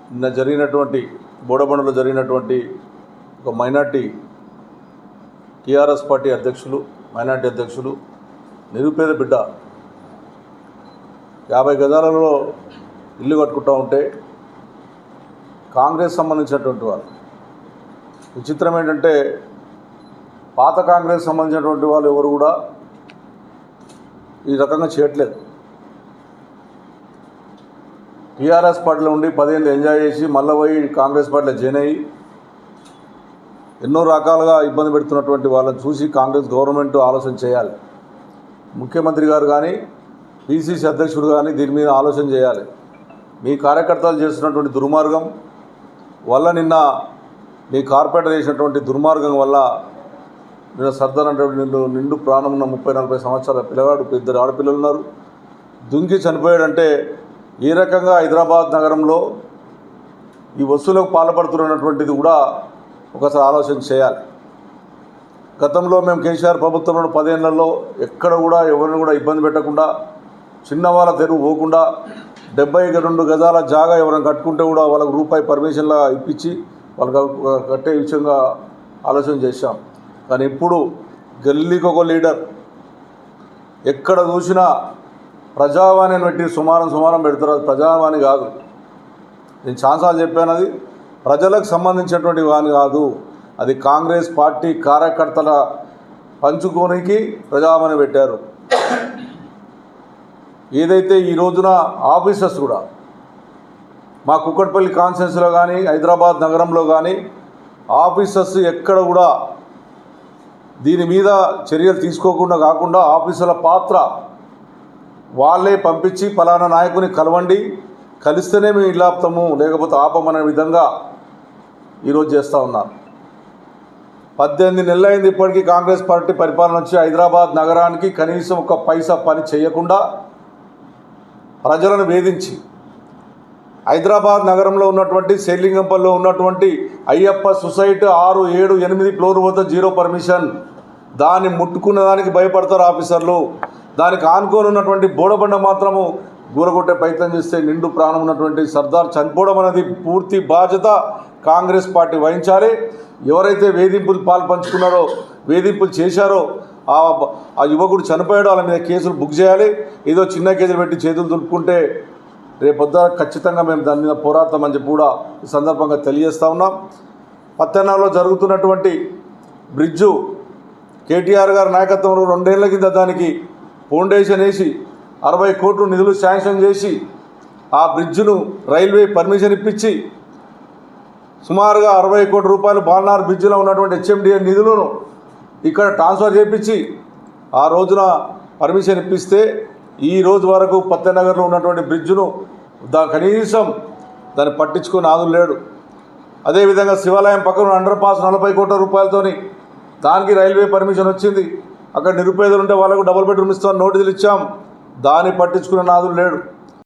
నిన్న జరిగినటువంటి బోడబండలో జరిగినటువంటి ఒక మైనార్టీ టీఆర్ఎస్ పార్టీ మైనార్టీ అధ్యక్షులు నిరుపేద బిడ్డ 50 గజాలలో ఇల్లు కట్టుకుంటూ ఉంటే కాంగ్రెస్ సంబంధించినటువంటి వాళ్ళు, విచిత్రం ఏంటంటే పాత కాంగ్రెస్ సంబంధించినటువంటి వాళ్ళు ఎవరు కూడా ఈ రకంగా చేయట్లేదు. టీఆర్ఎస్ పార్టీలో ఉండి 10 ఏళ్ళు ఎంజాయ్ చేసి మళ్ళీ పోయి కాంగ్రెస్ పార్టీలో జాయిన్ అయ్యి ఎన్నో రకాలుగా ఇబ్బంది పెడుతున్నటువంటి వాళ్ళని చూసి కాంగ్రెస్ గవర్నమెంట్ ఆలోచన చేయాలి. ముఖ్యమంత్రి గారు కానీ పిసిసి అధ్యక్షుడు కానీ దీని మీద ఆలోచన చేయాలి. మీ కార్యకర్తలు చేస్తున్నటువంటి దుర్మార్గం వల్ల, నిన్న మీ కార్పొరేటర్ చేసినటువంటి దుర్మార్గం వల్ల నిన్న సర్దార్ అంటే నిండు ప్రాణం ఉన్న 30-40 సంవత్సరాల పిల్లగాడు, 2 ఆడపిల్లలు ఉన్నారు, దుంకి చనిపోయాడంటే ఏ రకంగా హైదరాబాద్ నగరంలో ఈ వస్తువులకు పాల్పడుతున్నటువంటిది కూడా ఒకసారి ఆలోచన చేయాలి. గతంలో మేము కేసీఆర్ ప్రభుత్వంలో 10 ఏళ్లలో ఎక్కడ కూడా ఎవరిని కూడా ఇబ్బంది పెట్టకుండా, చిన్నవాళ్ళ తెరువు పోకుండా 72 గజాల జాగా ఎవరైనా కట్టుకుంటే కూడా వాళ్ళకు రూపాయి పర్మిషన్లా ఇప్పించి వాళ్ళకి కట్టే విషయంగా ఆలోచన చేశాం. కానీ ఇప్పుడు గల్లీకి ఒక లీడర్, ఎక్కడ చూసినా ప్రజావాణిని పెట్టి సుమారం పెడతారు. అది ప్రజావాణి కాదు. నేను చాలాసార్లు చెప్పాను, అది ప్రజలకు సంబంధించినటువంటి వాణి కాదు. అది కాంగ్రెస్ పార్టీ కార్యకర్తల పంచుకోనికి ప్రజావాణి పెట్టారు. ఏదైతే ఈ రోజున ఆఫీసర్స్ కూడా మా కుక్కట్పల్లి కాన్స్టిట్యున్సీలో కానీ హైదరాబాద్ నగరంలో కానీ ఆఫీసర్స్ ఎక్కడ కూడా దీని మీద చర్యలు తీసుకోకుండా కాకుండా ఆఫీసర్ల పాత్ర వాళ్ళే పంపించి ఫలానా నాయకుని కలవండి, కలిస్తేనే మేము ఇల్లు ఆపుతాము, లేకపోతే ఆపమనే విధంగా ఈరోజు చేస్తూ ఉన్నారు. 18 నెలలు అయింది ఇప్పటికీ కాంగ్రెస్ పార్టీ పరిపాలన వచ్చి. హైదరాబాద్ నగరానికి కనీసం ఒక పైసా పని చేయకుండా ప్రజలను వేధించి, హైదరాబాద్ నగరంలో ఉన్నటువంటి శ్రీలింగంపల్లిలో ఉన్నటువంటి అయ్యప్ప సొసైటీ 6, 7, 8 ఫ్లోర్ వద్ద 0 పర్మిషన్. దాన్ని ముట్టుకున్న దానికి భయపడతారు ఆఫీసర్లు. దానికి ఆనుకొని ఉన్నటువంటి బోడబండ మాత్రము గూరగొట్టే ప్రయత్నం చేస్తే నిండు ప్రాణం ఉన్నటువంటి సర్దార్ చనిపోవడం అనేది పూర్తి బాధ్యత కాంగ్రెస్ పార్టీ వహించాలి. ఎవరైతే వేధింపులు పాల్పంచుకున్నారో, వేధింపులు చేశారో, ఆ యువకుడు చనిపోయాడో వాళ్ళ మీద కేసులు బుక్ చేయాలి. ఏదో చిన్న కేసులు పెట్టి చేతులు దులుపుకుంటే రేపొద్దు ఖచ్చితంగా మేము దాని మీద పోరాడతామని చెప్పి కూడా ఈ సందర్భంగా తెలియజేస్తూ ఉన్నాం. పత్తనాలో జరుగుతున్నటువంటి బ్రిడ్జు కేటీఆర్ గారి నాయకత్వంలో 2 ఏళ్ల కింద దానికి ఫౌండేషన్ వేసి 60 కోట్లు నిధులు శాంక్షన్ చేసి ఆ బ్రిడ్జ్ను రైల్వే పర్మిషన్ ఇప్పించి సుమారుగా 60 కోట్ల రూపాయలు బాల్నార్ బ్రిడ్జిలో ఉన్నటువంటి హెచ్ఎండిఏ నిధులను ఇక్కడ ట్రాన్స్ఫర్ చేయించి ఆ రోజున పర్మిషన్ ఇప్పిస్తే ఈ రోజు వరకు పత్తెనగర్లో ఉన్నటువంటి బ్రిడ్జ్ను కనీసం దాన్ని పట్టించుకొని ఆదులు లేడు. అదేవిధంగా శివాలయం పక్కన అండర్ పాస్ 40 కోట్ల రూపాయలతోని దానికి రైల్వే పర్మిషన్ వచ్చింది. అక్కడ నిరుపేదలు ఉంటే వాళ్ళకు డబుల్ బెడ్రూమ్ ఇస్తామని నోటీసులు ఇచ్చాం, దాన్ని పట్టించుకునే నాదులు లేడు.